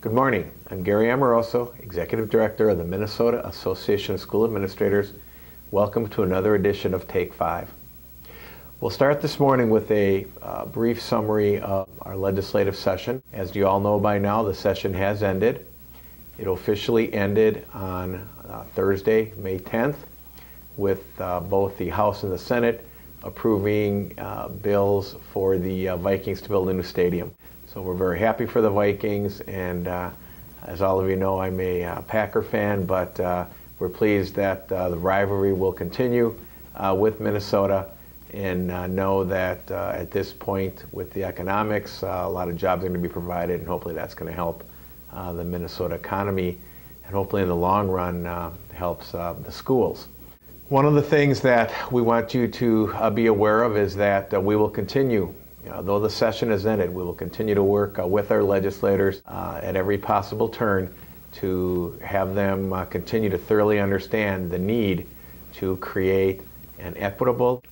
Good morning. I'm Gary Amoroso, Executive Director of the Minnesota Association of School Administrators. Welcome to another edition of Take 5. We'll start this morning with a brief summary of our legislative session. As you all know by now, the session has ended. It officially ended on Thursday, May 10th, with both the House and the Senate approving bills for the Vikings to build a new stadium. So we're very happy for the Vikings, and as all of you know, I'm a Packer fan, but we're pleased that the rivalry will continue with Minnesota, and know that at this point with the economics, a lot of jobs are going to be provided, and hopefully that's going to help the Minnesota economy, and hopefully in the long run helps the schools. One of the things that we want you to be aware of is that we will continue, though the session has ended, we will continue to work with our legislators at every possible turn to have them continue to thoroughly understand the need to create an equitable,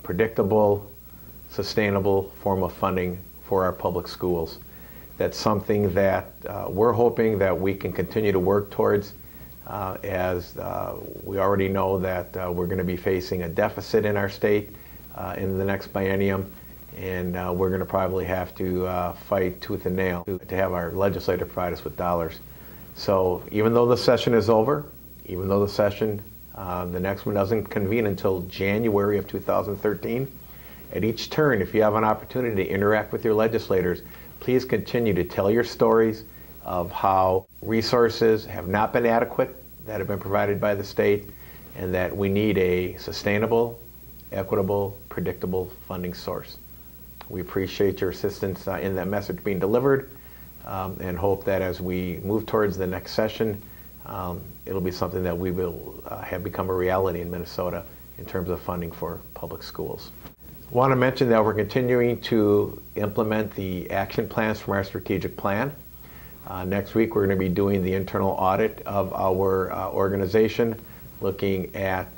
predictable, sustainable form of funding for our public schools. That's something that we're hoping that we can continue to work towards, as we already know that we're going to be facing a deficit in our state in the next biennium, and we're going to probably have to fight tooth and nail to have our legislature provide us with dollars. So even though the session is over, even though the session, the next one doesn't convene until January of 2013, at each turn, if you have an opportunity to interact with your legislators, please continue to tell your stories of how resources have not been adequate that have been provided by the state, and that we need a sustainable, equitable, predictable funding source. We appreciate your assistance in that message being delivered, and hope that as we move towards the next session, it'll be something that we will have become a reality in Minnesota in terms of funding for public schools. I want to mention that we're continuing to implement the action plans from our strategic plan. Next week we're going to be doing the internal audit of our organization, looking at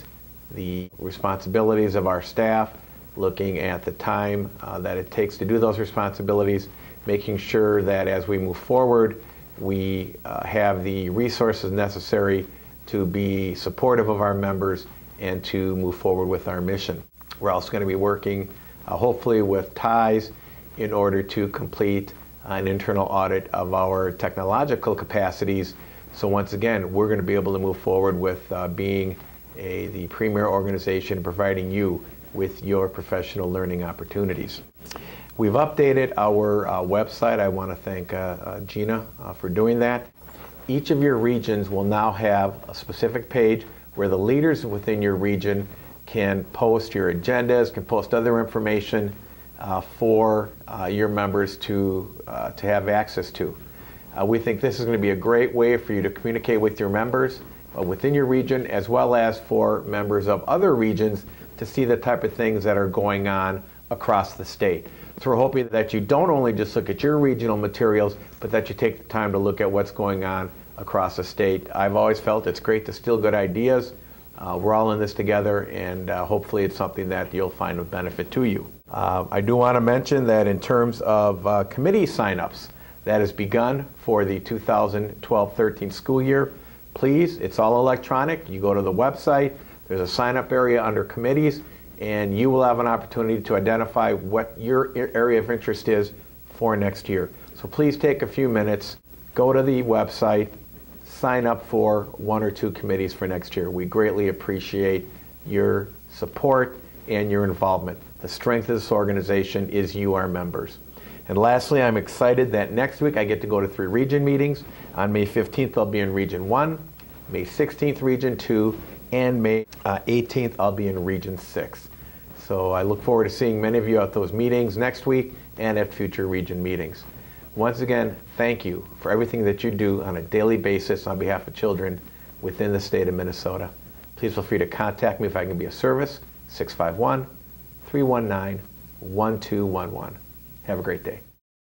the responsibilities of our staff, looking at the time that it takes to do those responsibilities, making sure that as we move forward, we have the resources necessary to be supportive of our members and to move forward with our mission. We're also going to be working hopefully with ties in order to complete an internal audit of our technological capacities. So once again, we're going to be able to move forward with being the premier organization providing you with your professional learning opportunities. We've updated our website. I want to thank Gina for doing that. Each of your regions will now have a specific page where the leaders within your region can post your agendas, can post other information for your members to have access to. We think this is going to be a great way for you to communicate with your members within your region, as well as for members of other regions to see the type of things that are going on across the state. So we're hoping that you don't only just look at your regional materials, but that you take the time to look at what's going on across the state. I've always felt it's great to steal good ideas. We're all in this together, and hopefully it's something that you'll find of benefit to you. I do want to mention that in terms of committee sign-ups, that has begun for the 2012-13 school year. Please, it's all electronic. You go to the website, there's a sign-up area under committees, and you will have an opportunity to identify what your area of interest is for next year. So please take a few minutes, go to the website, sign up for one or two committees for next year. We greatly appreciate your support and your involvement. The strength of this organization is you, our members. And lastly, I'm excited that next week I get to go to 3 region meetings. On May 15th, I'll be in Region 1, May 16th, Region 2, and May 18th, I'll be in Region 6. So I look forward to seeing many of you at those meetings next week and at future region meetings. Once again, thank you for everything that you do on a daily basis on behalf of children within the state of Minnesota. Please feel free to contact me if I can be of service, 651-319-1211. Have a great day.